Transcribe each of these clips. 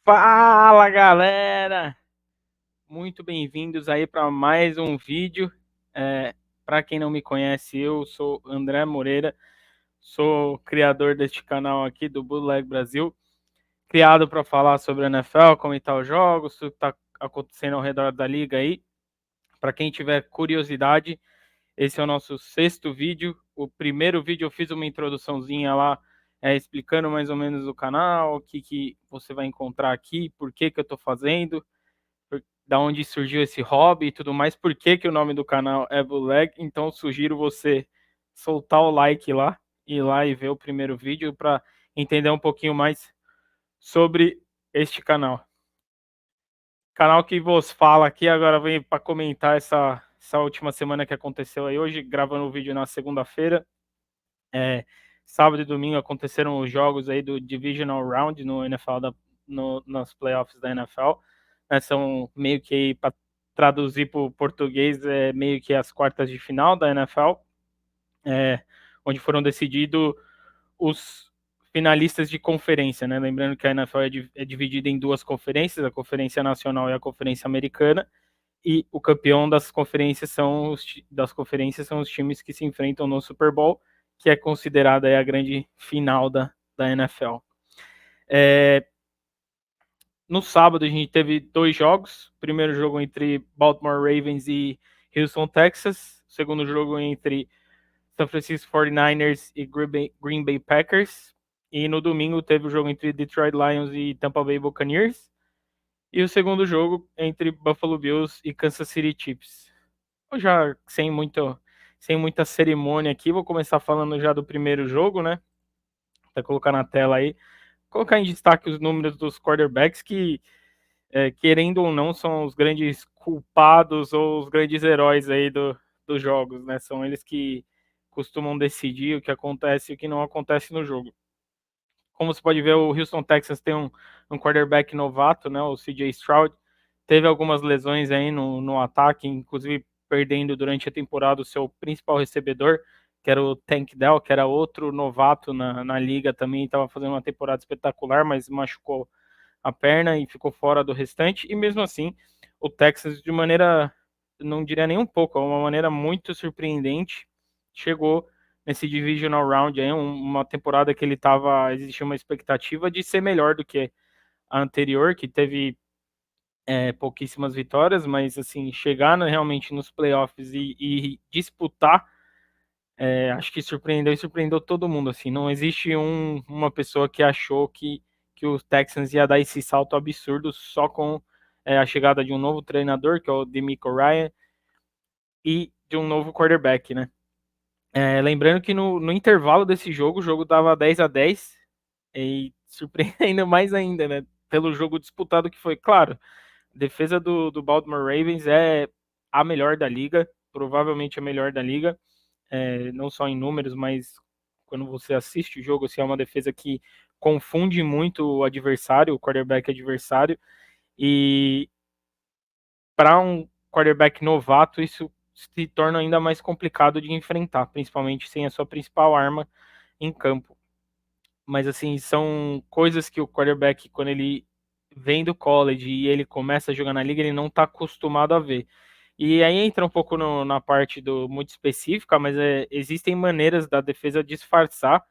Fala, galera! Muito bem-vindos aí para mais um vídeo. Para quem não me conhece, eu sou André Moreira, sou criador deste canal aqui do Bootleg Brasil, criado para falar sobre a NFL, comentar os jogos, tudo que está acontecendo ao redor da liga aí. Para quem tiver curiosidade, esse é o nosso sexto vídeo. O primeiro vídeo eu fiz uma introduçãozinha lá, explicando mais ou menos o canal, o que você vai encontrar aqui, por que eu estou fazendo, da onde surgiu esse hobby e tudo mais, por que o nome do canal é Bootleg. Então sugiro você soltar o like lá, ir lá e ver o primeiro vídeo para entender um pouquinho mais sobre este canal. Canal que vos fala aqui, agora vem para comentar essa última semana que aconteceu aí hoje, gravando o vídeo na segunda-feira. Sábado e domingo aconteceram os jogos aí do Divisional Round no NFL, nas playoffs da NFL. São meio que, para traduzir para o português, meio que as quartas de final da NFL, onde foram decididos os finalistas de conferência, né? Lembrando que a NFL é dividida em duas conferências, a Conferência Nacional e a Conferência Americana, e o campeão das conferências são os times que se enfrentam no Super Bowl, que é considerada a grande final da NFL. No sábado a gente teve dois jogos. O primeiro jogo entre Baltimore Ravens e Houston, Texas. O segundo jogo entre San Francisco 49ers e Green Bay Packers. E no domingo teve o jogo entre Detroit Lions e Tampa Bay Buccaneers. E o segundo jogo entre Buffalo Bills e Kansas City Chiefs. Eu já sem muita cerimônia aqui, vou começar falando já do primeiro jogo, né? Vou colocar na tela aí. Colocar em destaque os números dos quarterbacks que, querendo ou não, são os grandes culpados ou os grandes heróis aí dos jogos, né? São eles que costumam decidir o que acontece e o que não acontece no jogo. Como você pode ver, o Houston Texans tem um quarterback novato, né? O CJ Stroud. Teve algumas lesões aí no ataque, inclusive perdendo durante a temporada o seu principal recebedor, que era o Tank Dell, que era outro novato na liga também, estava fazendo uma temporada espetacular, mas machucou a perna e ficou fora do restante. E mesmo assim, o Texas, de maneira, não diria nem um pouco, uma maneira muito surpreendente, chegou nesse divisional round aí, uma temporada que existia uma expectativa de ser melhor do que a anterior, que teve pouquíssimas vitórias, mas assim, chegar realmente nos playoffs e disputar, acho que surpreendeu e surpreendeu todo mundo. Assim, não existe uma pessoa que achou que os Texans ia dar esse salto absurdo só com a chegada de um novo treinador, que é o DeMeco Ryan, e de um novo quarterback, né? Lembrando que no intervalo desse jogo, o jogo dava 10-10, e surpreendendo mais ainda, né? Pelo jogo disputado que foi. Claro, a defesa do Baltimore Ravens é a melhor da liga, provavelmente a melhor da liga, não só em números, mas quando você assiste o jogo, assim, é uma defesa que confunde muito o adversário, o quarterback adversário, e para um quarterback novato, isso se torna ainda mais complicado de enfrentar, principalmente sem a sua principal arma em campo. Mas assim, são coisas que o quarterback, quando ele vem do college e ele começa a jogar na liga, ele não está acostumado a ver. E aí entra um pouco na parte do muito específica, mas existem maneiras da defesa disfarçar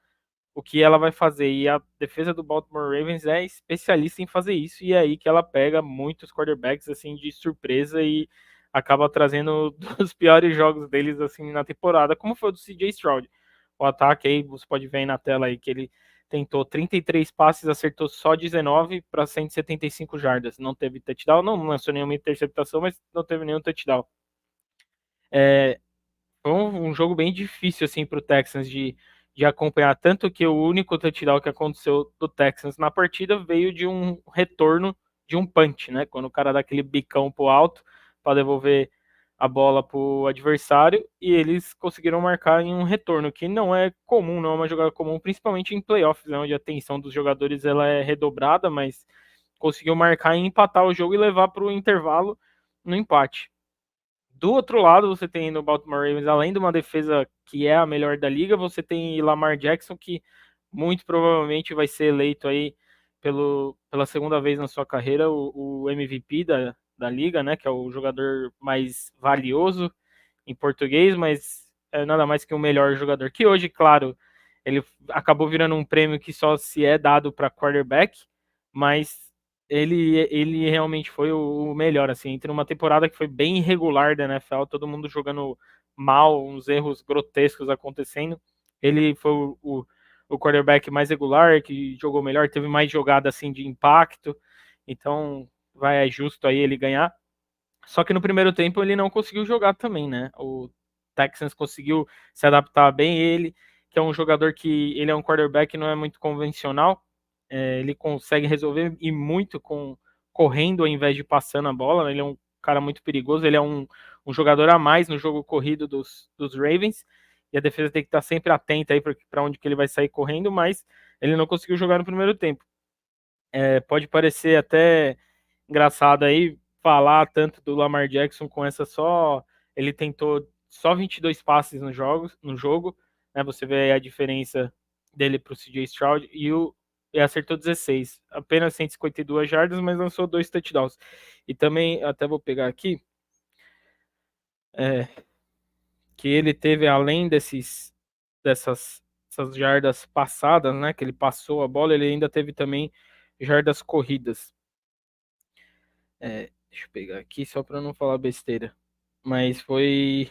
o que ela vai fazer. E a defesa do Baltimore Ravens é especialista em fazer isso, e é aí que ela pega muitos quarterbacks assim de surpresa e acaba trazendo dos piores jogos deles assim na temporada, como foi o do CJ Stroud. O ataque aí, você pode ver aí na tela aí que ele tentou 33 passes, acertou só 19 para 175 jardas. Não teve touchdown, não lançou nenhuma interceptação, mas não teve nenhum touchdown. Foi um jogo bem difícil assim para o Texans de acompanhar, tanto que o único touchdown que aconteceu do Texans na partida veio de um retorno de um punch, né? Quando o cara dá aquele bicão pro alto para devolver a bola pro adversário, e eles conseguiram marcar em um retorno, que não é comum, não é uma jogada comum, principalmente em playoffs, né, onde a tensão dos jogadores ela é redobrada, mas conseguiu marcar e empatar o jogo e levar para o intervalo no empate. Do outro lado, você tem no Baltimore Ravens, além de uma defesa que é a melhor da liga, você tem Lamar Jackson, que muito provavelmente vai ser eleito aí pela segunda vez na sua carreira o MVP da liga, né? Que é o jogador mais valioso em português, mas é nada mais que o melhor jogador. Que hoje, claro, ele acabou virando um prêmio que só se é dado para quarterback, mas ele realmente foi o melhor, assim, entre uma temporada que foi bem irregular da NFL, todo mundo jogando mal, uns erros grotescos acontecendo. Ele foi o quarterback mais regular, que jogou melhor, teve mais jogada assim de impacto, então é justo aí ele ganhar. Só que no primeiro tempo ele não conseguiu jogar também, né? O Texans conseguiu se adaptar bem ele, que é um jogador que ele é um quarterback que não é muito convencional. Ele consegue resolver e muito com correndo ao invés de passando a bola, né? Ele é um cara muito perigoso, ele é um jogador a mais no jogo corrido dos Ravens, e a defesa tem que estar sempre atenta aí para onde que ele vai sair correndo, mas ele não conseguiu jogar no primeiro tempo. Pode parecer até engraçado aí falar tanto do Lamar Jackson com essa só. Ele tentou só 22 passes no jogo, né? Você vê aí a diferença dele para o CJ Stroud e acertou 16, apenas 152 jardas, mas lançou 2 touchdowns. E também, até vou pegar aqui, é, que ele teve além dessas jardas passadas, né? Que ele passou a bola, ele ainda teve também jardas corridas. Deixa eu pegar aqui só para não falar besteira. Mas foi.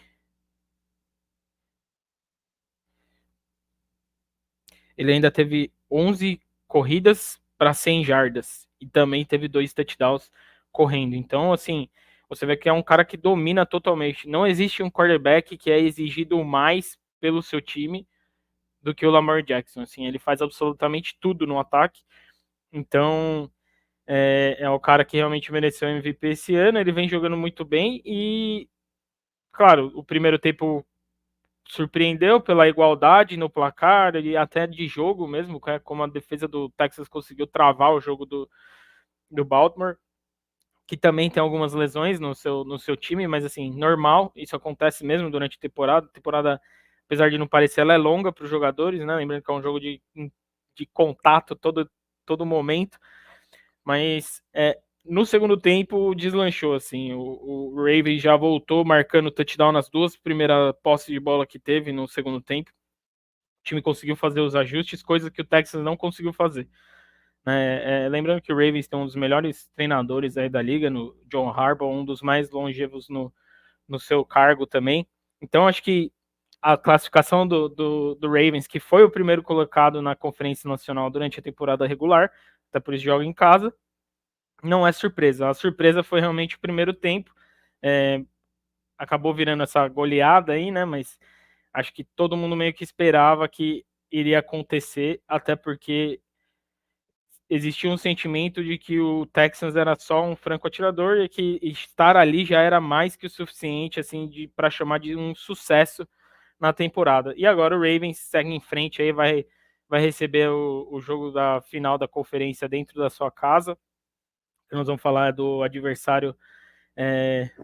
Ele ainda teve 11 corridas para 100 jardas. E também teve 2 touchdowns correndo. Então, assim, você vê que é um cara que domina totalmente. Não existe um quarterback que é exigido mais pelo seu time do que o Lamar Jackson. Assim, ele faz absolutamente tudo no ataque. Então, é o cara que realmente mereceu o MVP esse ano. Ele vem jogando muito bem e, claro, o primeiro tempo surpreendeu pela igualdade no placar e até de jogo mesmo, como a defesa do Texas conseguiu travar o jogo do Baltimore, que também tem algumas lesões no seu time, mas assim, normal, isso acontece mesmo durante a temporada. A temporada, apesar de não parecer, ela é longa para os jogadores, né? Lembrando que é um jogo de contato todo momento, mas no segundo tempo deslanchou, assim, o Ravens já voltou marcando touchdown nas duas primeiras posses de bola que teve no segundo tempo. O time conseguiu fazer os ajustes, coisa que o Texas não conseguiu fazer. Lembrando que o Ravens tem um dos melhores treinadores aí da liga, no John Harbaugh, um dos mais longevos no seu cargo também. Então, acho que a classificação do Ravens, que foi o primeiro colocado na Conferência Nacional durante a temporada regular, até por isso joga em casa, não é surpresa. A surpresa foi realmente o primeiro tempo. Acabou virando essa goleada aí, né? Mas acho que todo mundo meio que esperava que iria acontecer, até porque existia um sentimento de que o Texans era só um franco atirador e que estar ali já era mais que o suficiente assim para chamar de um sucesso na temporada. E agora o Ravens segue em frente aí, vai receber o jogo da final da conferência dentro da sua casa. Nós vamos falar do adversário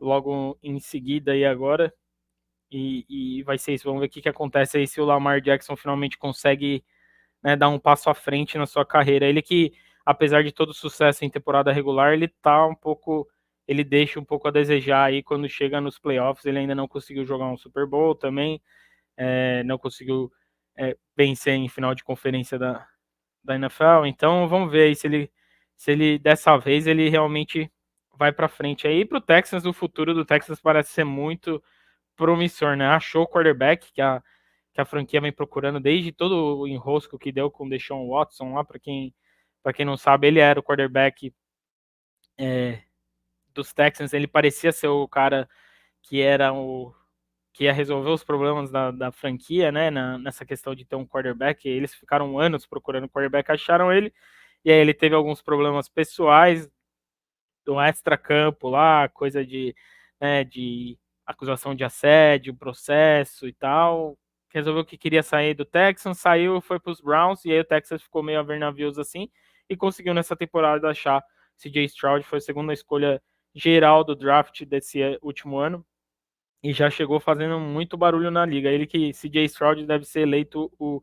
logo em seguida aí agora. E vai ser isso. Vamos ver o que acontece aí se o Lamar Jackson finalmente consegue, né, dar um passo à frente na sua carreira. Ele que, apesar de todo o sucesso em temporada regular, ele tá um pouco. Ele deixa um pouco a desejar aí quando chega nos playoffs. Ele ainda não conseguiu jogar um Super Bowl também, não conseguiu vencer em final de conferência da NFL. Então vamos ver aí se ele dessa vez ele realmente vai para frente aí. Para o Texans, o futuro do Texas parece ser muito promissor, né? Achou o quarterback que a franquia vem procurando desde todo o enrosco que deu com o Deshaun Watson lá, para quem não sabe, ele era o quarterback dos Texans, ele parecia ser o cara que era que ia resolver os problemas da franquia, né, nessa questão de ter um quarterback. Eles ficaram anos procurando um quarterback, acharam ele, e aí ele teve alguns problemas pessoais do extra-campo lá, coisa de acusação de assédio, processo e tal. Resolveu que queria sair do Texans, saiu, foi para os Browns, e aí o Texas ficou meio a ver navios assim, e conseguiu nessa temporada achar CJ Stroud, foi a segunda escolha geral do draft desse último ano, e já chegou fazendo muito barulho na liga. Ele que CJ Stroud deve ser eleito o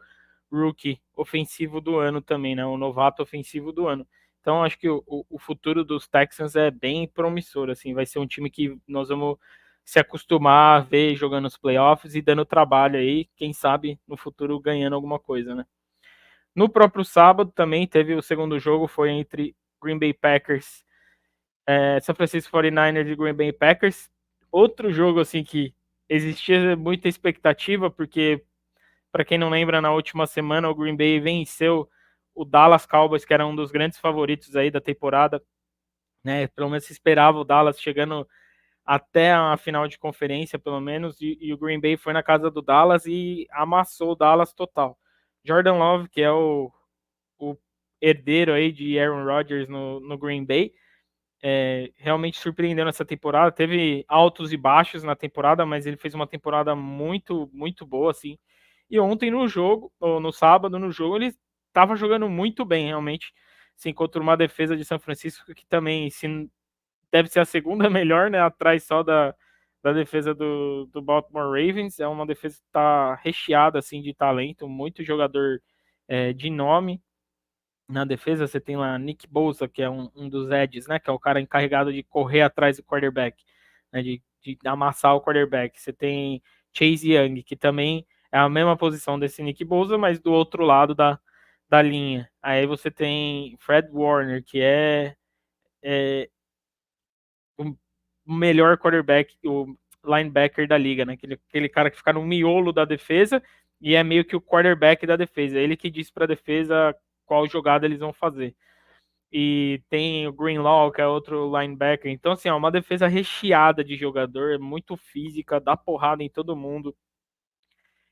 rookie ofensivo do ano também, né? O novato ofensivo do ano. Então, acho que o futuro dos Texans é bem promissor, assim, vai ser um time que nós vamos se acostumar a ver jogando os playoffs e dando trabalho aí, quem sabe no futuro ganhando alguma coisa, né? No próprio sábado também teve o segundo jogo, foi entre Green Bay Packers, São Francisco 49ers e Green Bay Packers. Outro jogo assim que existia muita expectativa, porque para quem não lembra, na última semana o Green Bay venceu o Dallas Cowboys, que era um dos grandes favoritos aí da temporada, né? Pelo menos se esperava o Dallas chegando até a final de conferência, pelo menos, e o Green Bay foi na casa do Dallas e amassou o Dallas total. Jordan Love, que é o herdeiro aí de Aaron Rodgers no Green Bay, realmente surpreendeu nessa temporada. Teve altos e baixos na temporada, mas ele fez uma temporada muito, muito boa, assim. E ontem no jogo, ou no sábado no jogo, ele estava jogando muito bem, realmente. Assim, contra uma defesa de São Francisco que também deve ser a segunda melhor, né? Atrás só da defesa do Baltimore Ravens. É uma defesa que está recheada assim, de talento, muito jogador de nome. Na defesa você tem lá Nick Bosa, que é um dos edges, né? Que é o cara encarregado de correr atrás do quarterback, né, de amassar o quarterback. Você tem Chase Young, que também é a mesma posição desse Nick Bosa, mas do outro lado da linha. Aí você tem Fred Warner, que é o melhor quarterback, o linebacker da liga, né? Aquele cara que fica no miolo da defesa e é meio que o quarterback da defesa. Ele que diz para a defesa qual jogada eles vão fazer. E tem o Greenlaw, que é outro linebacker. Então, assim, é uma defesa recheada de jogador, muito física, dá porrada em todo mundo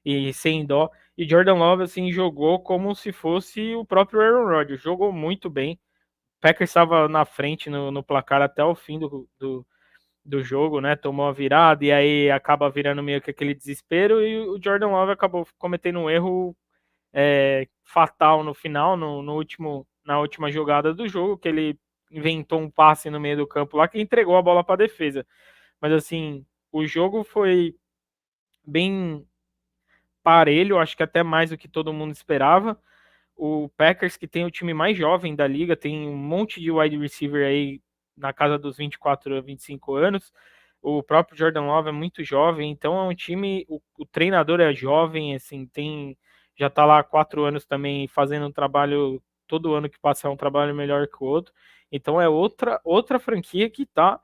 e sem dó. E Jordan Love, assim, jogou como se fosse o próprio Aaron Rodgers. Jogou muito bem. O Packers estava na frente no placar até o fim do jogo, né? Tomou a virada e aí acaba virando meio que aquele desespero. E o Jordan Love acabou cometendo um erro fatal no final, na última jogada do jogo, que ele inventou um passe no meio do campo lá que entregou a bola para a defesa. Mas assim, o jogo foi bem parelho, acho que até mais do que todo mundo esperava. O Packers, que tem o time mais jovem da liga, tem um monte de wide receiver aí na casa dos 24 a 25 anos. O próprio Jordan Love é muito jovem, então é um time. O treinador é jovem, assim, já está lá há 4 anos também fazendo um trabalho. Todo ano que passa é um trabalho melhor que o outro. Então é outra franquia que tá.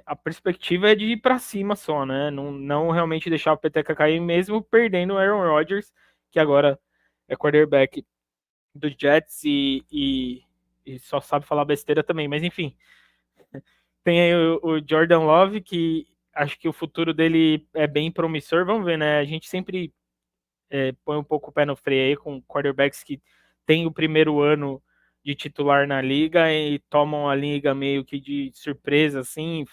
A perspectiva é de ir para cima só, né? Não realmente deixar o peteca cair, mesmo perdendo o Aaron Rodgers, que agora é quarterback do Jets e só sabe falar besteira também. Mas enfim, tem aí o Jordan Love, que acho que o futuro dele é bem promissor. Vamos ver, né? A gente sempre põe um pouco o pé no freio aí com quarterbacks que tem o primeiro ano de titular na liga e tomam a liga meio que de surpresa, assim,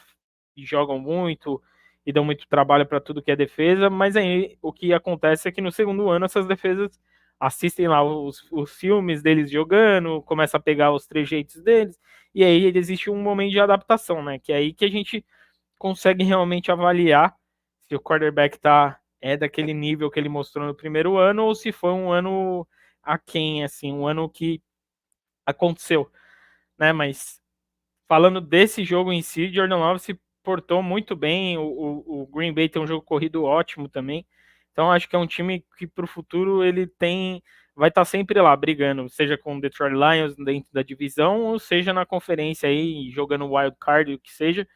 e jogam muito e dão muito trabalho para tudo que é defesa, mas aí o que acontece é que no segundo ano essas defesas assistem lá os filmes deles jogando, começa a pegar os trejeitos deles, e aí existe um momento de adaptação, né? Que é aí que a gente consegue realmente avaliar se o quarterback daquele nível que ele mostrou no primeiro ano ou se foi um ano aquém, assim, um ano que aconteceu, né? Mas falando desse jogo em si, Jordan Love se portou muito bem, o Green Bay tem um jogo corrido ótimo também, então acho que é um time que para o futuro vai estar sempre lá brigando, seja com o Detroit Lions dentro da divisão, ou seja na conferência aí, jogando wild card, o que seja,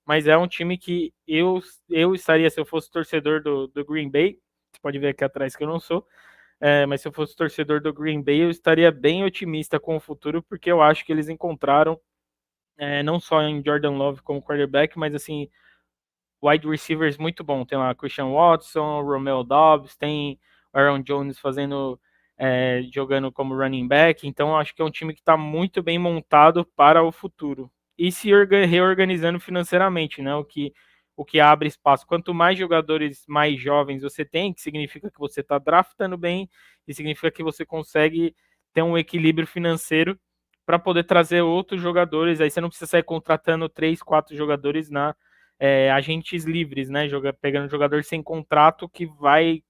mas é um time que eu estaria, se eu fosse torcedor do Green Bay, você pode ver aqui atrás que eu não sou, mas se eu fosse torcedor do Green Bay, eu estaria bem otimista com o futuro, porque eu acho que eles encontraram, não só em Jordan Love como quarterback, mas assim, wide receivers muito bom. Tem lá Christian Watson, Romeo Dobbs, tem Aaron Jones jogando como running back. Então, acho que é um time que está muito bem montado para o futuro. E se reorganizando financeiramente, né? O que abre espaço. Quanto mais jogadores mais jovens você tem, que significa que você está draftando bem, e significa que você consegue ter um equilíbrio financeiro para poder trazer outros jogadores. Aí você não precisa sair contratando 3, 4 jogadores agentes livres, né? Pegando jogador sem contrato que vai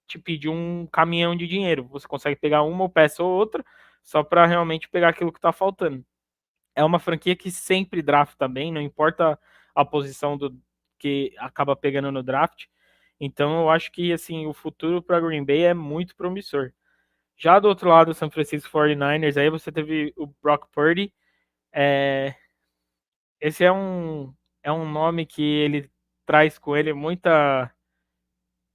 te pedir um caminhão de dinheiro. Você consegue pegar uma peça ou outra, só para realmente pegar aquilo que tá faltando. É uma franquia que sempre drafta bem, não importa a posição do que acaba pegando no draft. Então eu acho que assim, o futuro para Green Bay é muito promissor. Já do outro lado, o San Francisco 49ers, aí você teve o Brock Purdy. É, esse é um nome que ele traz com ele muita,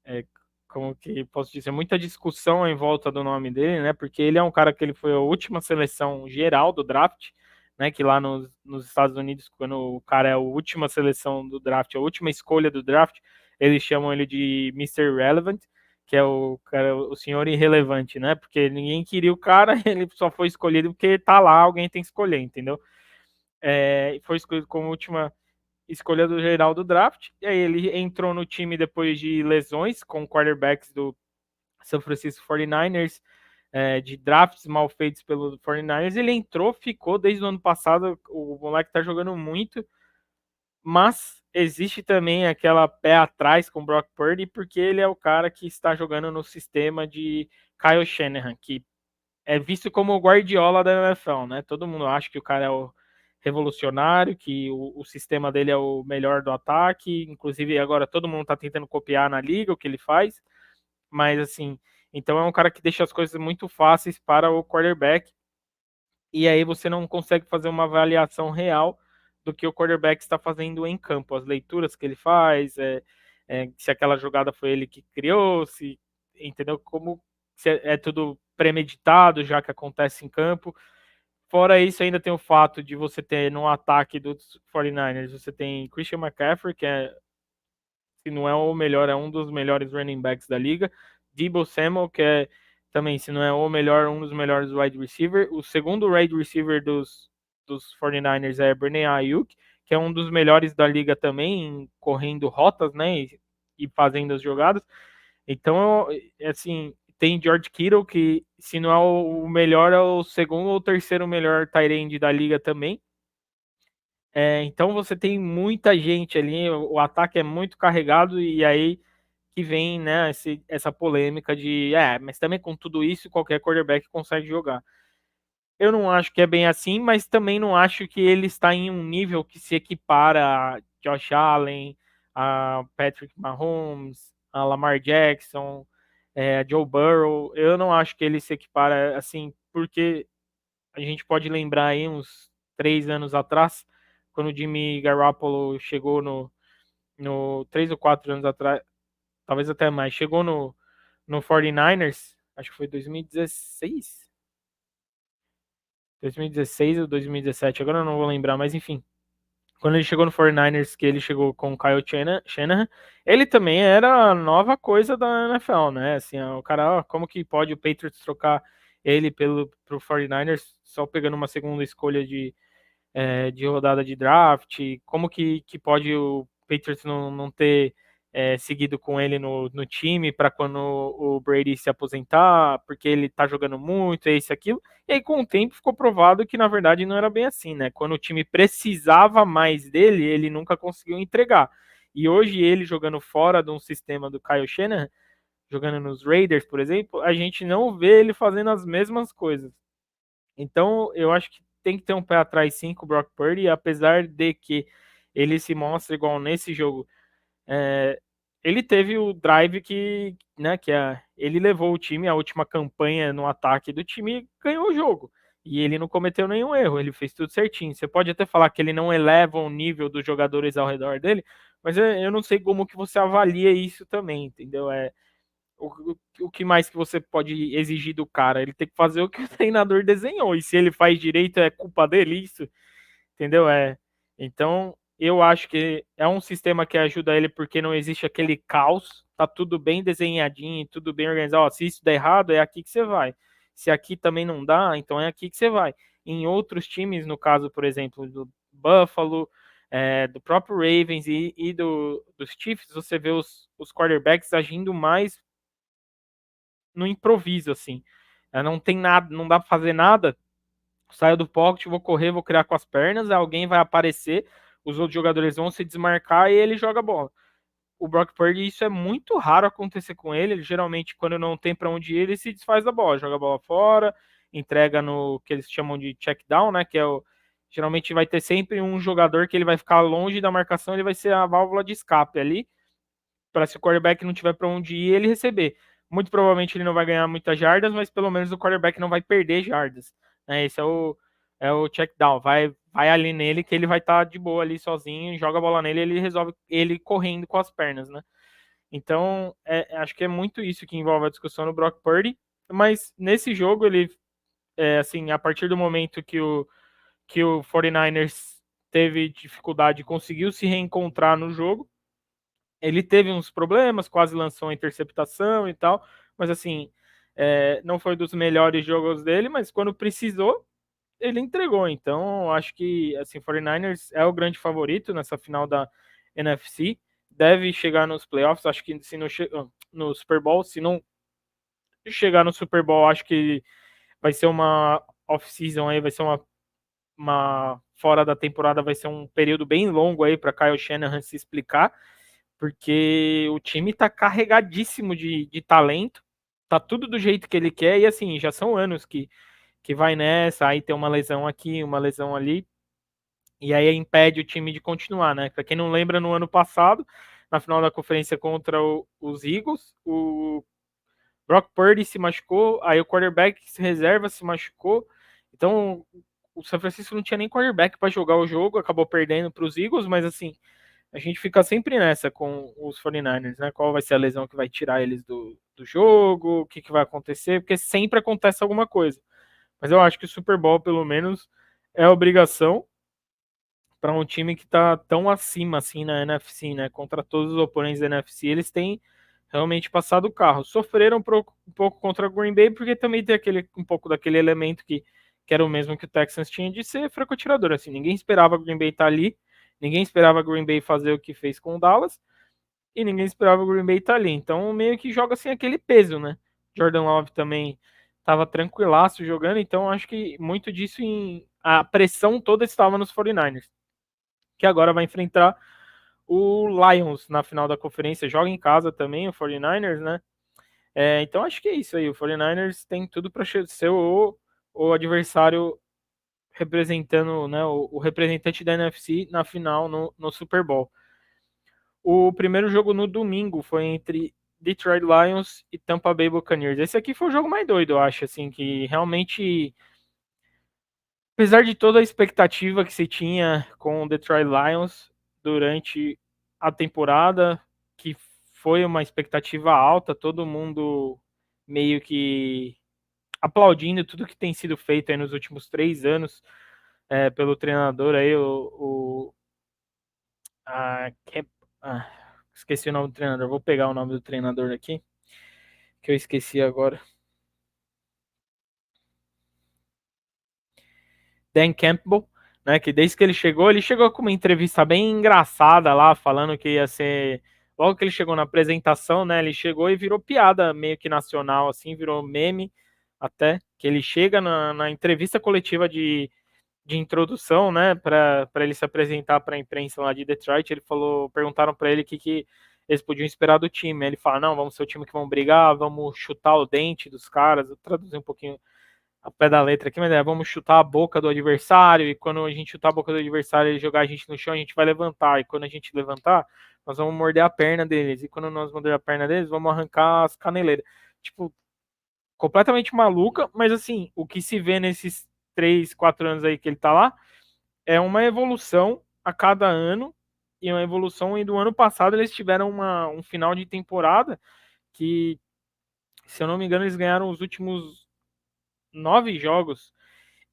é, como que posso dizer, muita discussão em volta do nome dele, né? Porque ele é um cara que ele foi a última seleção geral do draft, né? Que lá nos Estados Unidos, quando o cara é a última seleção do draft, a última escolha do draft, eles chamam ele de Mr. Relevant, que é o cara, o senhor irrelevante, né? Porque ninguém queria o cara, ele só foi escolhido porque tá lá, alguém tem que escolher, entendeu? Foi escolhido como última escolha do geral do draft. E aí ele entrou no time depois de lesões com quarterbacks do San Francisco 49ers, de drafts mal feitos pelo 49ers. Ele entrou, ficou desde o ano passado. O moleque tá jogando muito, mas existe também aquela pé atrás com o Brock Purdy, porque ele é o cara que está jogando no sistema de Kyle Shanahan, que é visto como o Guardiola da NFL, né? Todo mundo acha que o cara é o revolucionário, que o sistema dele é o melhor do ataque, inclusive agora todo mundo tá tentando copiar na liga o que ele faz, mas assim, então é um cara que deixa as coisas muito fáceis para o quarterback, e aí você não consegue fazer uma avaliação real do que o quarterback está fazendo em campo, as leituras que ele faz, se aquela jogada foi ele que criou, se entendeu como se é tudo premeditado já que acontece em campo. Fora isso, ainda tem o fato de você ter no ataque dos 49ers, você tem Christian McCaffrey, que se não é o melhor, é um dos melhores running backs da liga. Deebo Samuel, que é também, se não é o melhor, um dos melhores wide receiver. O segundo wide receiver dos 49ers é Brandon Ayuk, que é um dos melhores da liga também, correndo rotas, né, e fazendo as jogadas. Então, assim, tem George Kittle, que se não é o melhor, é o segundo ou terceiro melhor tight end da liga também. Então você tem muita gente ali, o ataque é muito carregado e aí que vem, né, essa polêmica de, mas também com tudo isso qualquer quarterback consegue jogar. Eu não acho que é bem assim, mas também não acho que ele está em um nível que se equipara a Josh Allen, a Patrick Mahomes, a Lamar Jackson, a Joe Burrow. Eu não acho que ele se equipara assim, porque a gente pode lembrar aí uns 3 anos atrás, quando o Jimmy Garoppolo chegou no 3 ou 4 anos atrás, talvez até mais, chegou no 49ers, acho que foi 2016 ou 2017, agora eu não vou lembrar, mas enfim. Quando ele chegou no 49ers, que ele chegou com o Kyle Shanahan, ele também era a nova coisa da NFL, né? Assim, o cara, como que pode o Patriots trocar ele pro 49ers só pegando uma segunda escolha de rodada de draft? Como que pode o Patriots não ter seguido com ele no time para quando o Brady se aposentar, porque ele tá jogando muito, isso, aquilo. E aí, com o tempo, ficou provado que, na verdade, não era bem assim, né? Quando o time precisava mais dele, ele nunca conseguiu entregar. E hoje, ele jogando fora de um sistema do Kyle Shanahan, jogando nos Raiders, por exemplo, a gente não vê ele fazendo as mesmas coisas. Então, eu acho que tem que ter um pé atrás sim com o Brock Purdy, apesar de que ele se mostra igual nesse jogo. É, ele teve o drive que, né, ele levou o time, a última campanha no ataque do time e ganhou o jogo. E ele não cometeu nenhum erro, ele fez tudo certinho. Você pode até falar que ele não eleva o nível dos jogadores ao redor dele, mas eu não sei como que você avalia isso também, entendeu? O que mais que você pode exigir do cara? Ele tem que fazer o que o treinador desenhou. E se ele faz direito, é culpa dele isso, entendeu? Então, eu acho que é um sistema que ajuda ele porque não existe aquele caos, tá tudo bem desenhadinho, tudo bem organizado. Ó, se isso der errado, é aqui que você vai. Se aqui também não dá, então é aqui que você vai. Em outros times, no caso, por exemplo, do Buffalo, do próprio Ravens e dos Chiefs, você vê os quarterbacks agindo mais no improviso, assim. Não tem nada, não dá pra fazer nada. Saio do pocket, vou correr, vou criar com as pernas, alguém vai aparecer, os outros jogadores vão se desmarcar e ele joga a bola. O Brock Purdy, isso é muito raro acontecer com ele. Ele geralmente, quando não tem para onde ir, ele se desfaz da bola, joga a bola fora entrega no que eles chamam de check down, né? Que é o geralmente vai ter sempre um jogador que ele vai ficar longe da marcação, ele vai ser a válvula de escape ali, para se o quarterback não tiver para onde ir, ele receber. Muito provavelmente ele não vai ganhar muitas jardas, mas pelo menos o quarterback não vai perder jardas. Né? Esse é o check down. Vai ali nele que ele vai estar de boa ali sozinho, joga a bola nele, ele resolve ele correndo com as pernas, né? Então, acho que é muito isso que envolve a discussão no Brock Purdy. Mas nesse jogo, ele, assim, a partir do momento que o 49ers teve dificuldade, conseguiu se reencontrar no jogo. Ele teve uns problemas, quase lançou uma interceptação e tal, mas assim, não foi dos melhores jogos dele, mas quando precisou, ele entregou. Então, acho que assim, 49ers é o grande favorito nessa final da NFC. Deve chegar nos playoffs, acho que se não no Super Bowl, se não chegar no Super Bowl, acho que vai ser uma off-season aí, vai ser uma fora da temporada, vai ser um período bem longo aí para Kyle Shanahan se explicar, porque o time tá carregadíssimo de talento, tá tudo do jeito que ele quer, e assim, já são anos que vai nessa, aí tem uma lesão aqui, uma lesão ali, e aí impede o time de continuar, né? Pra quem não lembra, no ano passado, na final da conferência contra os Eagles, o Brock Purdy se machucou, aí o quarterback reserva se machucou, então o San Francisco não tinha nem quarterback para jogar o jogo, acabou perdendo para os Eagles, mas assim, a gente fica sempre nessa com os 49ers, né? Qual vai ser a lesão que vai tirar eles do jogo, o que vai acontecer, porque sempre acontece alguma coisa. Mas eu acho que o Super Bowl, pelo menos, é obrigação para um time que está tão acima assim na NFC, né? Contra todos os oponentes da NFC, eles têm realmente passado o carro. Sofreram um pouco contra o Green Bay, porque também tem um pouco daquele elemento que era o mesmo que o Texans tinha de ser franco-atirador. Assim, ninguém esperava o Green Bay estar ali, ninguém esperava o Green Bay fazer o que fez com o Dallas, e ninguém esperava o Green Bay estar ali. Então, meio que joga sem aquele peso, né? Jordan Love também estava tranquilaço jogando, então acho que muito disso a pressão toda estava nos 49ers, que agora vai enfrentar o Lions na final da conferência, joga em casa também, o 49ers, né? Então acho que é isso aí, o 49ers tem tudo para ser o adversário representando, né, o representante da NFC na final no Super Bowl. O primeiro jogo no domingo foi entre Detroit Lions e Tampa Bay Buccaneers. Esse aqui foi o jogo mais doido, eu acho, assim, que realmente, apesar de toda a expectativa que se tinha com o Detroit Lions durante a temporada, que foi uma expectativa alta, todo mundo meio que aplaudindo tudo que tem sido feito aí nos últimos 3 anos pelo treinador aí, a, ah, esqueci o nome do treinador, vou pegar o nome do treinador aqui, que eu esqueci agora. Dan Campbell, né? Que desde que ele chegou com uma entrevista bem engraçada lá, falando que ia ser. Logo que ele chegou na apresentação, né? Ele chegou e virou piada meio que nacional, assim, virou meme até. Que ele chega na entrevista coletiva de introdução, né? Para ele se apresentar para a imprensa lá de Detroit. Ele falou, perguntaram para ele o que eles podiam esperar do time. Ele fala: não, vamos ser o time que vão brigar, vamos chutar o dente dos caras. Eu traduzi um pouquinho a pé da letra aqui, mas vamos chutar a boca do adversário, e quando a gente chutar a boca do adversário e jogar a gente no chão, a gente vai levantar, e quando a gente levantar, nós vamos morder a perna deles, e quando nós morder a perna deles, vamos arrancar as caneleiras. Tipo, completamente maluca, mas assim, o que se vê nesses 3, 4 anos aí que ele tá lá, é uma evolução a cada ano, e uma evolução, e do ano passado eles tiveram um final de temporada que, se eu não me engano, eles ganharam os últimos 9 jogos,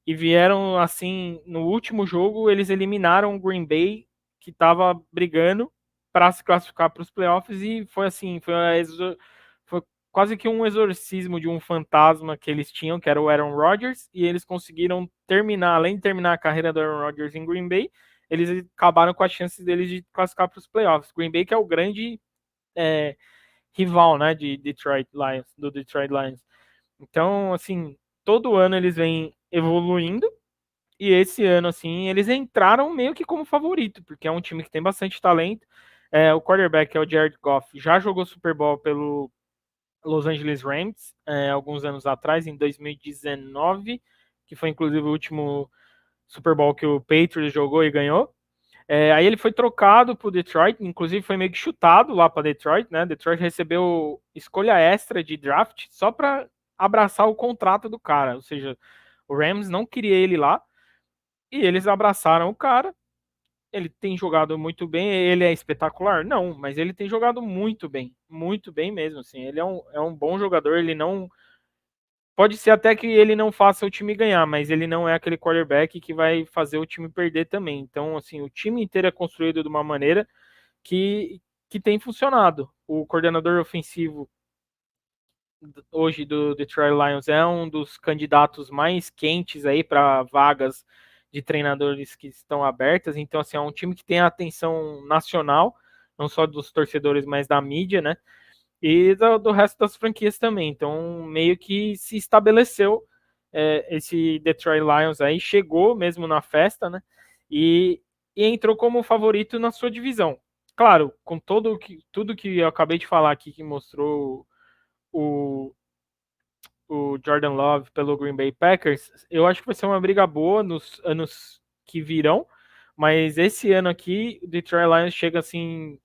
e vieram assim, no último jogo eles eliminaram o Green Bay, que estava brigando para se classificar para os playoffs, e foi assim, foi quase que um exorcismo de um fantasma que eles tinham, que era o Aaron Rodgers, e eles conseguiram terminar, além de terminar a carreira do Aaron Rodgers em Green Bay, eles acabaram com as chances deles de classificar para os playoffs. Green Bay, que é o grande rival, né, de Detroit Lions, do Detroit Lions. Então, assim, todo ano eles vêm evoluindo, e esse ano, assim, eles entraram meio que como favorito, porque é um time que tem bastante talento. O quarterback, que é o Jared Goff, já jogou Super Bowl Los Angeles Rams, alguns anos atrás, em 2019, que foi inclusive o último Super Bowl que o Patriots jogou e ganhou. Aí ele foi trocado para o Detroit, inclusive foi meio que chutado lá para Detroit, né? Detroit recebeu escolha extra de draft só para abraçar o contrato do cara, ou seja, o Rams não queria ele lá e eles abraçaram o cara. Ele tem jogado muito bem, ele é espetacular? Não, mas ele tem jogado muito bem mesmo, assim. Ele é um bom jogador, ele não. Pode ser até que ele não faça o time ganhar, mas ele não é aquele quarterback que vai fazer o time perder também. Então, assim, o time inteiro é construído de uma maneira que tem funcionado. O coordenador ofensivo hoje do Detroit Lions é um dos candidatos mais quentes aí para vagas de treinadores que estão abertas. Então, assim, é um time que tem a atenção nacional, não só dos torcedores, mas da mídia, né? E do resto das franquias também. Então, meio que se estabeleceu esse Detroit Lions aí, chegou mesmo na festa, né? E, e entrou como favorito na sua divisão. Claro, com tudo que eu acabei de falar aqui, que mostrou o, o Jordan Love pelo Green Bay Packers, eu acho que vai ser uma briga boa nos anos que virão. Mas esse ano aqui, o Detroit Lions chega assim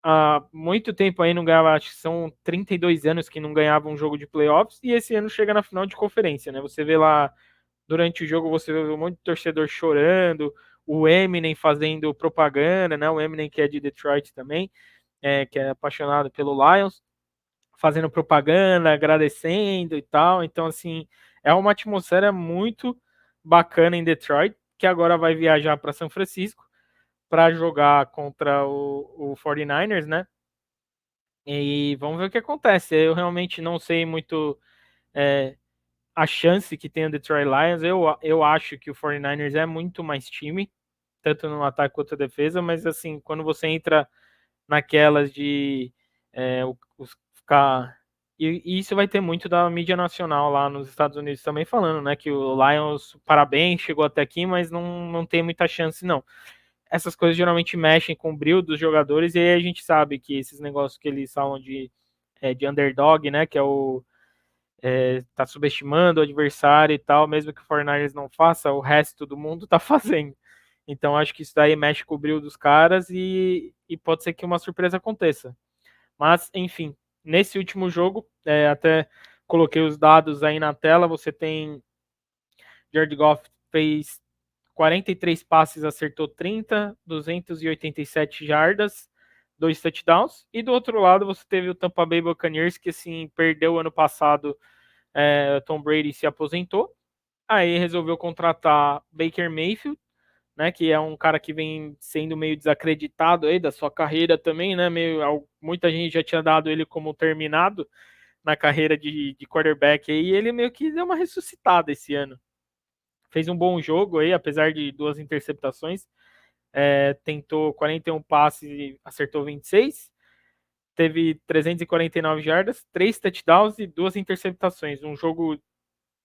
há muito tempo aí não ganhava, acho que são 32 anos que não ganhava um jogo de playoffs, e esse ano chega na final de conferência, né? Você vê lá, durante o jogo, você vê um monte de torcedor chorando, o Eminem fazendo propaganda, né? O Eminem que é de Detroit também, que é apaixonado pelo Lions, fazendo propaganda, agradecendo e tal. Então, assim, é uma atmosfera muito bacana em Detroit, que agora vai viajar para São Francisco para jogar contra o 49ers, né? E vamos ver o que acontece. Eu realmente não sei muito é, a chance que tem o Detroit Lions. Eu acho que o 49ers é muito mais time, tanto no ataque quanto na defesa, mas assim, quando você entra naquelas de ficar. E isso vai ter muito da mídia nacional lá nos Estados Unidos também falando, né? Que o Lions, parabéns, chegou até aqui, mas não tem muita chance, não. Essas coisas geralmente mexem com o brilho dos jogadores, e aí a gente sabe que esses negócios que eles falam de underdog, né? Que é o tá subestimando o adversário e tal, mesmo que o 49ers não faça, o resto do mundo tá fazendo. Então acho que isso daí mexe com o brilho dos caras e pode ser que uma surpresa aconteça. Mas, enfim, nesse último jogo, até coloquei os dados aí na tela, você tem Jared Goff fez 43 passes, acertou 30, 287 jardas, 2 touchdowns. E do outro lado você teve o Tampa Bay Buccaneers, que assim, perdeu ano passado, Tom Brady se aposentou. Aí resolveu contratar Baker Mayfield, né, que é um cara que vem sendo meio desacreditado aí da sua carreira também, né, muita gente já tinha dado ele como terminado na carreira de quarterback aí, e ele meio que deu uma ressuscitada esse ano. Fez um bom jogo aí, apesar de 2 interceptações, tentou 41 passes e acertou 26, teve 349 jardas, 3 touchdowns e 2 interceptações, um jogo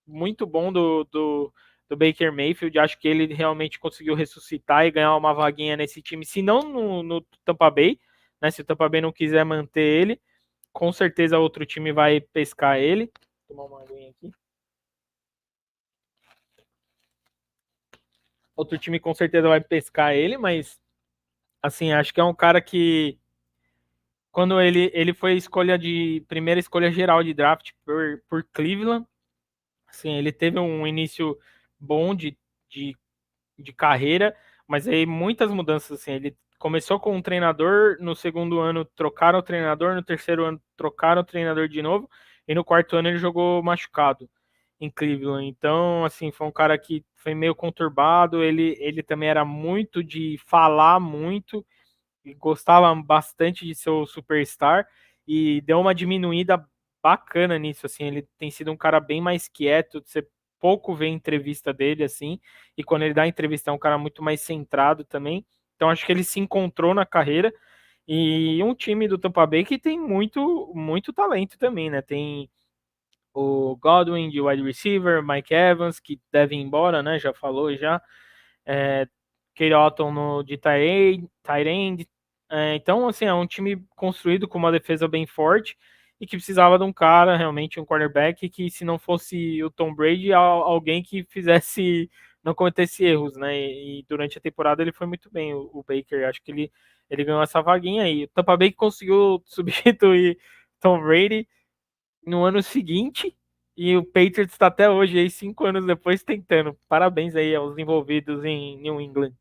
muito bom do Baker Mayfield. Acho que ele realmente conseguiu ressuscitar e ganhar uma vaguinha nesse time, se não no Tampa Bay, né? Se o Tampa Bay não quiser manter ele, com certeza outro time vai pescar ele. Vou tomar uma aguinha aqui. Outro time com certeza vai pescar ele, mas assim, acho que é um cara que quando ele foi escolha de primeira escolha geral de draft por Cleveland, assim, ele teve um início bom de de carreira, mas aí muitas mudanças assim. Ele começou com um treinador, no segundo ano trocaram o treinador, no terceiro ano trocaram o treinador de novo, e no quarto ano ele jogou machucado em Cleveland. Então, assim, foi um cara que foi meio conturbado, ele também era muito de falar muito, e gostava bastante de ser o superstar, e deu uma diminuída bacana nisso, assim, ele tem sido um cara bem mais quieto, você pouco vê entrevista dele, assim, e quando ele dá entrevista é um cara muito mais centrado também, então acho que ele se encontrou na carreira, e um time do Tampa Bay que tem muito talento também, né, tem o Godwin de wide receiver, Mike Evans, que deve ir embora, né, já falou já, Kate Otton de tight end. Então, assim, é um time construído com uma defesa bem forte e que precisava de um cara, realmente um quarterback, que se não fosse o Tom Brady, alguém que fizesse, não cometesse erros, né? E durante a temporada ele foi muito bem, o Baker. Acho que ele ganhou essa vaguinha aí. O Tampa Bay conseguiu substituir Tom Brady no ano seguinte, e o Patriots está até hoje, aí, 5 anos depois, tentando. Parabéns aí aos envolvidos em New England.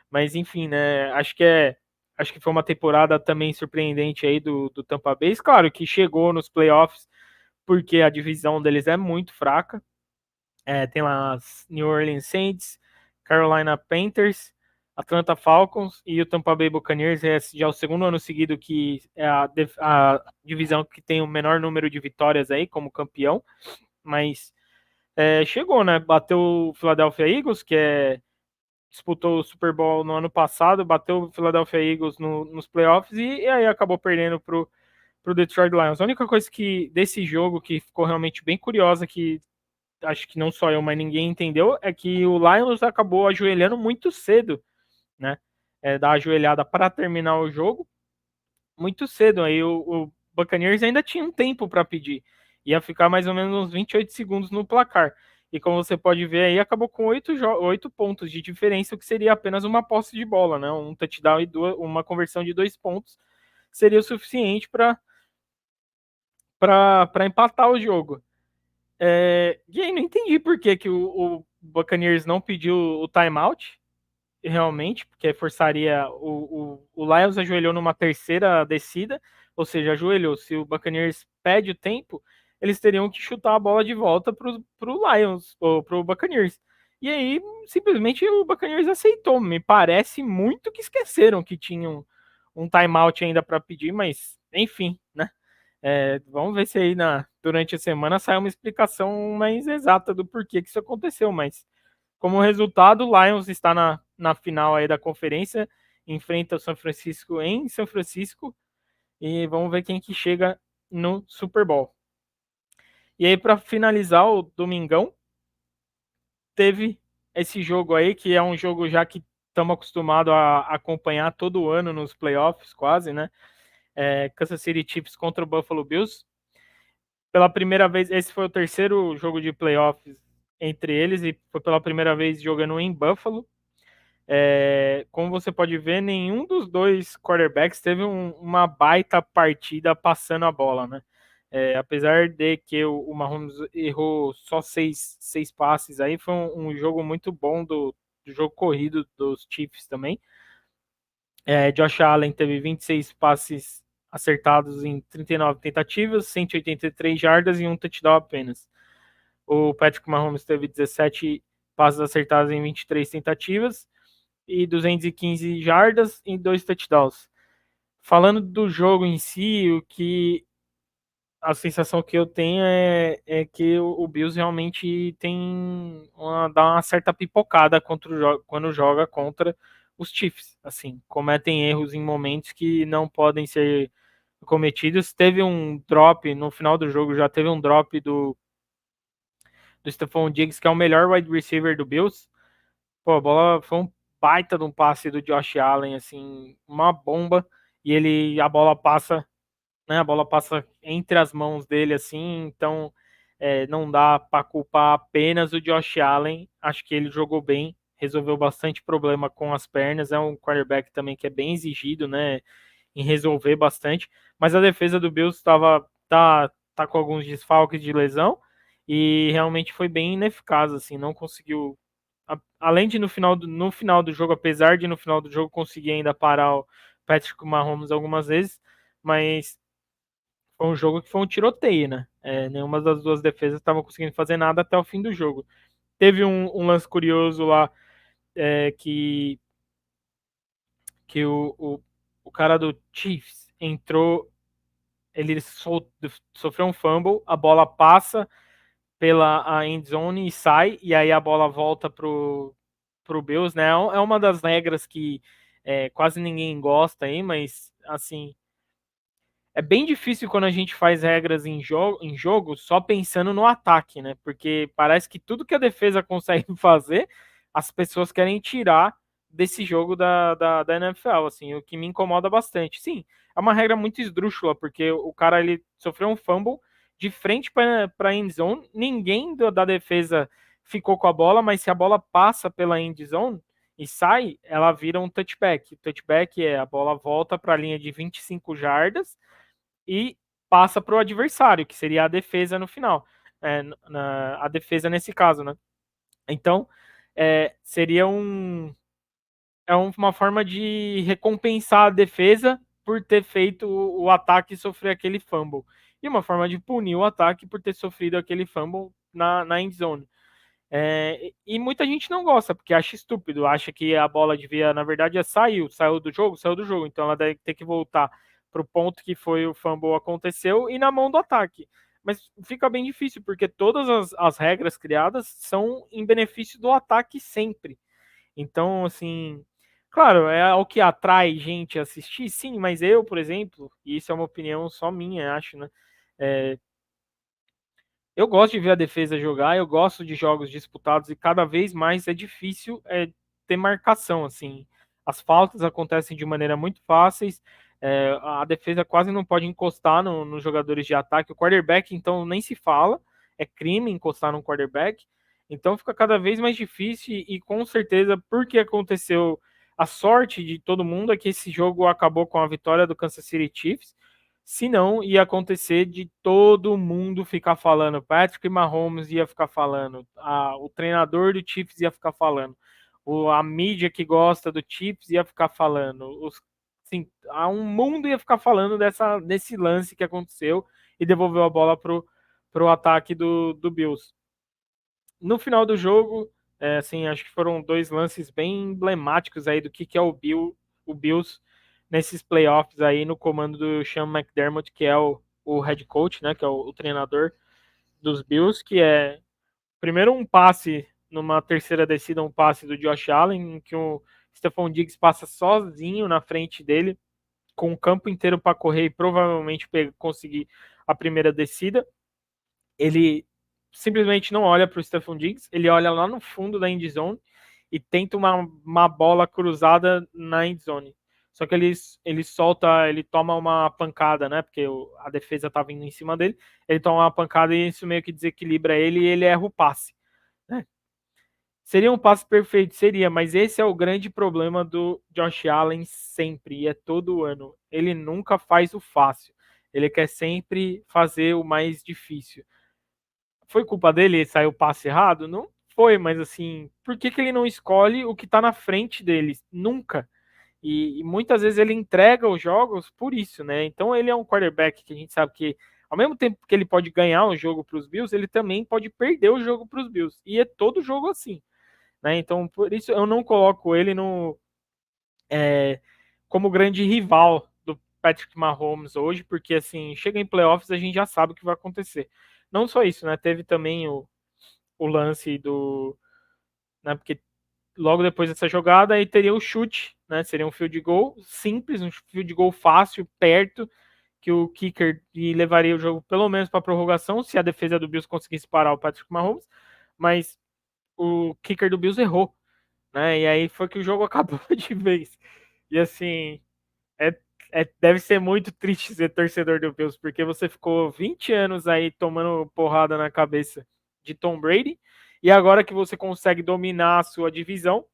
Mas enfim, né? Acho que foi uma temporada também surpreendente aí do Tampa Bay. Claro que chegou nos playoffs porque a divisão deles é muito fraca. Tem lá as New Orleans Saints, Carolina Panthers, Atlanta Falcons e o Tampa Bay Buccaneers. Já é o segundo ano seguido que é a divisão que tem o menor número de vitórias aí como campeão. Mas chegou, né? Bateu o Philadelphia Eagles, disputou o Super Bowl no ano passado, bateu o Philadelphia Eagles nos playoffs e aí acabou perdendo pro Detroit Lions. A única coisa que desse jogo que ficou realmente bem curiosa, que acho que não só eu, mas ninguém entendeu, é que o Lions acabou ajoelhando muito cedo, né? Da ajoelhada para terminar o jogo muito cedo. Aí o Buccaneers ainda tinha um tempo para pedir. Ia ficar mais ou menos uns 28 segundos no placar. E como você pode ver aí, acabou com 8 pontos de diferença, o que seria apenas uma posse de bola, né? Um touchdown e uma conversão de 2 pontos seria o suficiente para empatar o jogo. E aí não entendi por que, que o Buccaneers não pediu o timeout, realmente, porque forçaria o Lions ajoelhou numa terceira descida, ou seja, ajoelhou. Se o Buccaneers pede o tempo, eles teriam que chutar a bola de volta pro Lions ou pro Buccaneers. E aí, simplesmente o Buccaneers aceitou. Me parece muito que esqueceram que tinham um timeout ainda para pedir, mas enfim, né? Vamos ver se aí durante a semana sai uma explicação mais exata do porquê que isso aconteceu, mas como resultado, o Lions está na final aí da conferência, enfrenta o São Francisco em São Francisco e vamos ver quem que chega no Super Bowl. E aí, para finalizar o domingão, teve esse jogo aí, que é um jogo já que estamos acostumados a acompanhar todo ano nos playoffs, quase, né? Kansas City Chiefs contra o Buffalo Bills. Pela primeira vez, esse foi o terceiro jogo de playoffs entre eles e foi pela primeira vez jogando em Buffalo. Como você pode ver, nenhum dos dois quarterbacks teve uma baita partida passando a bola, né? Apesar de que o Mahomes errou só seis passes, aí foi um jogo muito bom do jogo corrido dos Chiefs também. Josh Allen teve 26 passes acertados em 39 tentativas, 183 jardas e um touchdown apenas. O Patrick Mahomes teve 17 passes acertados em 23 tentativas e 215 jardas em 2 touchdowns. Falando do jogo em si, a sensação que eu tenho é que o Bills realmente dá uma certa pipocada quando joga contra os Chiefs. Assim, cometem erros em momentos que não podem ser cometidos. Teve um drop no final do jogo, já teve um drop do Stephon Diggs, que é o melhor wide receiver do Bills. Pô, a bola foi um baita de um passe do Josh Allen, assim, uma bomba, e a bola passa, né? A bola passa entre as mãos dele, assim, então não dá para culpar apenas o Josh Allen. Acho que ele jogou bem, resolveu bastante problema com as pernas. É um quarterback também que é bem exigido, né? Em resolver bastante. Mas a defesa do Bills tá com alguns desfalques de lesão e realmente foi bem ineficaz, assim, não conseguiu. Além de no final do jogo, apesar de no final do jogo conseguir ainda parar o Patrick Mahomes algumas vezes, mas foi um jogo que foi um tiroteio, né? Nenhuma das duas defesas estava conseguindo fazer nada até o fim do jogo. Teve um lance curioso lá, que o cara do Chiefs entrou, ele sofreu um fumble, a bola passa pela a end zone e sai, e aí a bola volta pro Bills, né? É uma das regras que quase ninguém gosta aí, mas assim, é bem difícil quando a gente faz regras em jogo só pensando no ataque, né? Porque parece que tudo que a defesa consegue fazer, as pessoas querem tirar desse jogo da NFL, assim, o que me incomoda bastante. Sim, é uma regra muito esdrúxula, porque o cara ele sofreu um fumble de frente para end zone, ninguém da defesa ficou com a bola, mas se a bola passa pela end zone e sai, ela vira um touchback. O touchback é a bola volta para a linha de 25 jardas e passa para o adversário, que seria a defesa no final. A defesa nesse caso, né? Então, seria uma forma de recompensar a defesa por ter feito o ataque sofrer aquele fumble. E uma forma de punir o ataque por ter sofrido aquele fumble na end zone. E muita gente não gosta, porque acha estúpido, acha que a bola devia, na verdade, saiu do jogo, então ela deve ter que voltar para o ponto que foi o fumble aconteceu e na mão do ataque. Mas fica bem difícil, porque todas as regras criadas são em benefício do ataque sempre. Então, assim, claro, é o que atrai gente a assistir, sim, mas eu, por exemplo, e isso é uma opinião só minha, acho, né? É, eu gosto de ver a defesa jogar, eu gosto de jogos disputados e cada vez mais é difícil ter marcação, assim. As faltas acontecem de maneira muito fáceis, a defesa quase não pode encostar nos jogadores de ataque. O quarterback, então, nem se fala, é crime encostar no quarterback. Então fica cada vez mais difícil e com certeza, porque aconteceu a sorte de todo mundo é que esse jogo acabou com a vitória do Kansas City Chiefs. Se não, ia acontecer de todo mundo ficar falando. Patrick Mahomes ia ficar falando. O treinador do Chiefs ia ficar falando. A mídia que gosta do Chiefs ia ficar falando. Um mundo ia ficar falando desse lance que aconteceu e devolveu a bola pro ataque do Bills. No final do jogo, assim, acho que foram dois lances bem emblemáticos aí do que é o Bills nesses playoffs aí no comando do Sean McDermott, que é o head coach, né, que é o treinador dos Bills, que é primeiro um passe numa terceira descida, um passe do Josh Allen, em que o Stephon Diggs passa sozinho na frente dele, com o campo inteiro para correr e provavelmente conseguir a primeira descida. Ele simplesmente não olha para o Stephon Diggs, ele olha lá no fundo da end zone e tenta uma bola cruzada na end zone. Só que ele toma uma pancada, né? Porque a defesa estava indo em cima dele. Ele toma uma pancada e isso meio que desequilibra ele e ele erra o passe. Né? Seria um passe perfeito, seria, mas esse é o grande problema do Josh Allen sempre, e é todo ano. Ele nunca faz o fácil. Ele quer sempre fazer o mais difícil. Foi culpa dele sair o passe errado? Não foi, mas assim, por que ele não escolhe o que tá na frente dele? Nunca. E muitas vezes ele entrega os jogos por isso, né? Então ele é um quarterback que a gente sabe que, ao mesmo tempo que ele pode ganhar o jogo para os Bills, ele também pode perder o jogo para os Bills. E é todo jogo assim, né? Então por isso eu não coloco ele é, como grande rival do Patrick Mahomes hoje, porque assim, chega em playoffs a gente já sabe o que vai acontecer. Não só isso, né? Teve também o lance do. Né, porque logo depois dessa jogada aí teria o chute, né? Seria um field goal simples, um field goal fácil, perto, que o kicker levaria o jogo pelo menos para prorrogação, se a defesa do Bills conseguisse parar o Patrick Mahomes, mas o kicker do Bills errou, né? E aí foi que o jogo acabou de vez. E assim, é, deve ser muito triste ser torcedor do Bills, porque você ficou 20 anos aí tomando porrada na cabeça de Tom Brady, e agora que você consegue dominar a sua divisão,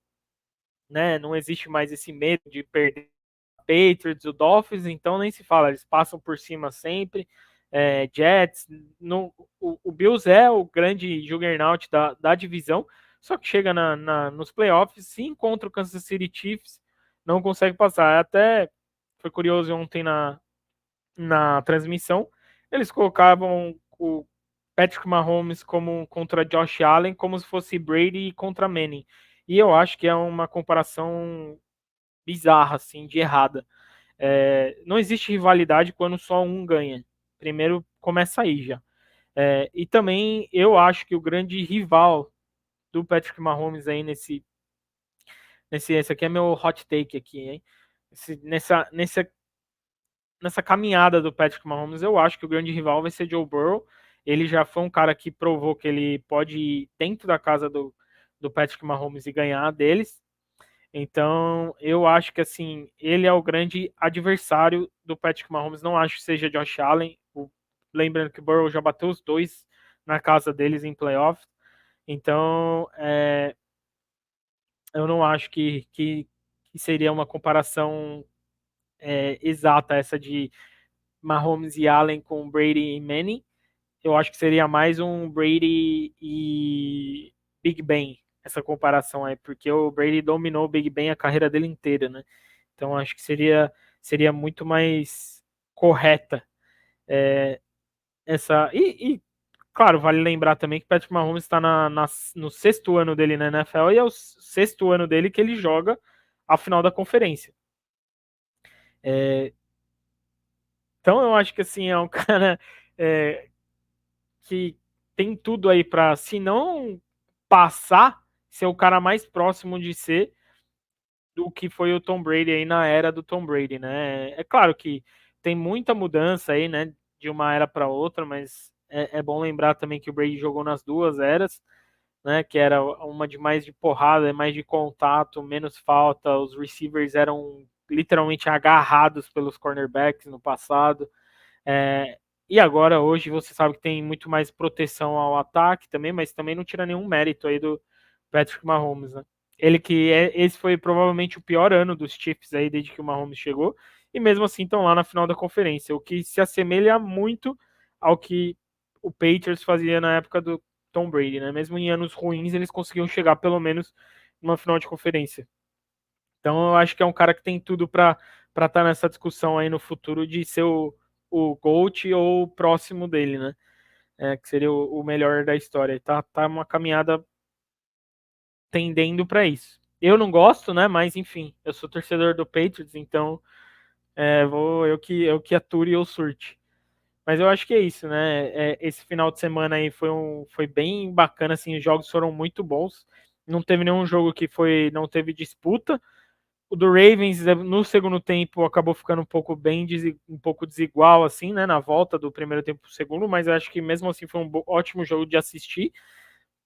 né, não existe mais esse medo de perder o Patriots, o Dolphins, então nem se fala, eles passam por cima sempre, Jets, o Bills é o grande juggernaut da divisão, só que chega nos playoffs, se encontra o Kansas City Chiefs, não consegue passar, até foi curioso ontem na transmissão, eles colocavam o Patrick Mahomes como contra Josh Allen, como se fosse Brady contra Manning. E eu acho que é uma comparação bizarra, assim, de errada. Não existe rivalidade quando só um ganha. Primeiro começa aí já. E também eu acho que o grande rival do Patrick Mahomes aí esse aqui é meu hot take aqui, hein? Nessa caminhada do Patrick Mahomes, eu acho que o grande rival vai ser Joe Burrow. Ele já foi um cara que provou que ele pode ir dentro da casa do Patrick Mahomes e ganhar deles. Então, eu acho que assim, ele é o grande adversário do Patrick Mahomes. Não acho que seja Josh Allen. Lembrando que o Burrow já bateu os dois na casa deles em playoffs. Então, eu não acho que seria uma comparação exata essa de Mahomes e Allen com Brady e Manning. Eu acho que seria mais um Brady e Big Ben, essa comparação aí, porque o Brady dominou o Big Ben a carreira dele inteira, né? Então acho que seria muito mais correta essa. Claro, vale lembrar também que Patrick Mahomes está no sexto ano dele na NFL e é o sexto ano dele que ele joga a final da conferência. É, então eu acho que assim é um cara é, que tem tudo aí para, se não passar, ser o cara mais próximo de ser do que foi o Tom Brady aí na era do Tom Brady, né? É claro que tem muita mudança aí, né, de uma era para outra, mas é bom lembrar também que o Brady jogou nas duas eras, né, que era uma de mais de porrada, mais de contato, menos falta, os receivers eram literalmente agarrados pelos cornerbacks no passado. É, e agora, hoje, você sabe que tem muito mais proteção ao ataque também, mas também não tira nenhum mérito aí do Patrick Mahomes, né? Ele esse foi provavelmente o pior ano dos Chiefs aí desde que o Mahomes chegou, e mesmo assim estão lá na final da conferência, o que se assemelha muito ao que o Patriots fazia na época do Tom Brady, né? Mesmo em anos ruins, eles conseguiam chegar pelo menos numa final de conferência. Então eu acho que é um cara que tem tudo para estar nessa discussão aí no futuro de ser o GOAT ou próximo dele, né? Que seria o melhor da história. Tá uma caminhada tendendo para isso. Eu não gosto, né? Mas enfim, eu sou torcedor do Patriots, então vou eu que ature ou surte. Mas eu acho que é isso, né? Esse final de semana aí foi bem bacana, assim, os jogos foram muito bons. Não teve nenhum jogo que não teve disputa. O do Ravens no segundo tempo acabou ficando um pouco desigual assim, né, na volta do primeiro tempo pro segundo, mas eu acho que mesmo assim foi um ótimo jogo de assistir.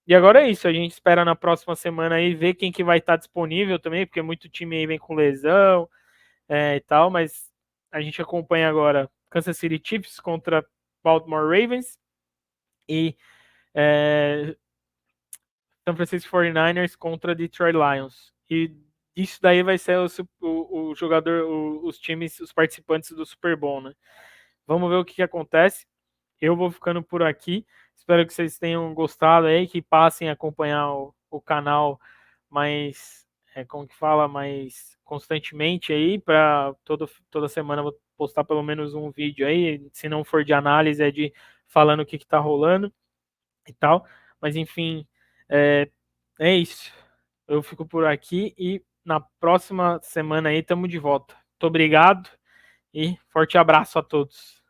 E agora é isso, a gente espera na próxima semana aí ver quem que vai estar disponível também, porque muito time aí vem com lesão e tal, mas a gente acompanha agora Kansas City Chiefs contra Baltimore Ravens e é, San Francisco 49ers contra Detroit Lions. E isso daí vai ser o jogador, os times, os participantes do Super Bowl, né? Vamos ver o que acontece. Eu vou ficando por aqui. Espero que vocês tenham gostado aí, que passem a acompanhar o canal mais, como que fala, mais constantemente aí, para toda semana eu vou postar pelo menos um vídeo aí, se não for de análise, é de falando o que está rolando e tal. Mas enfim, é, é isso. Eu fico por aqui e na próxima semana aí estamos de volta. Muito obrigado e forte abraço a todos.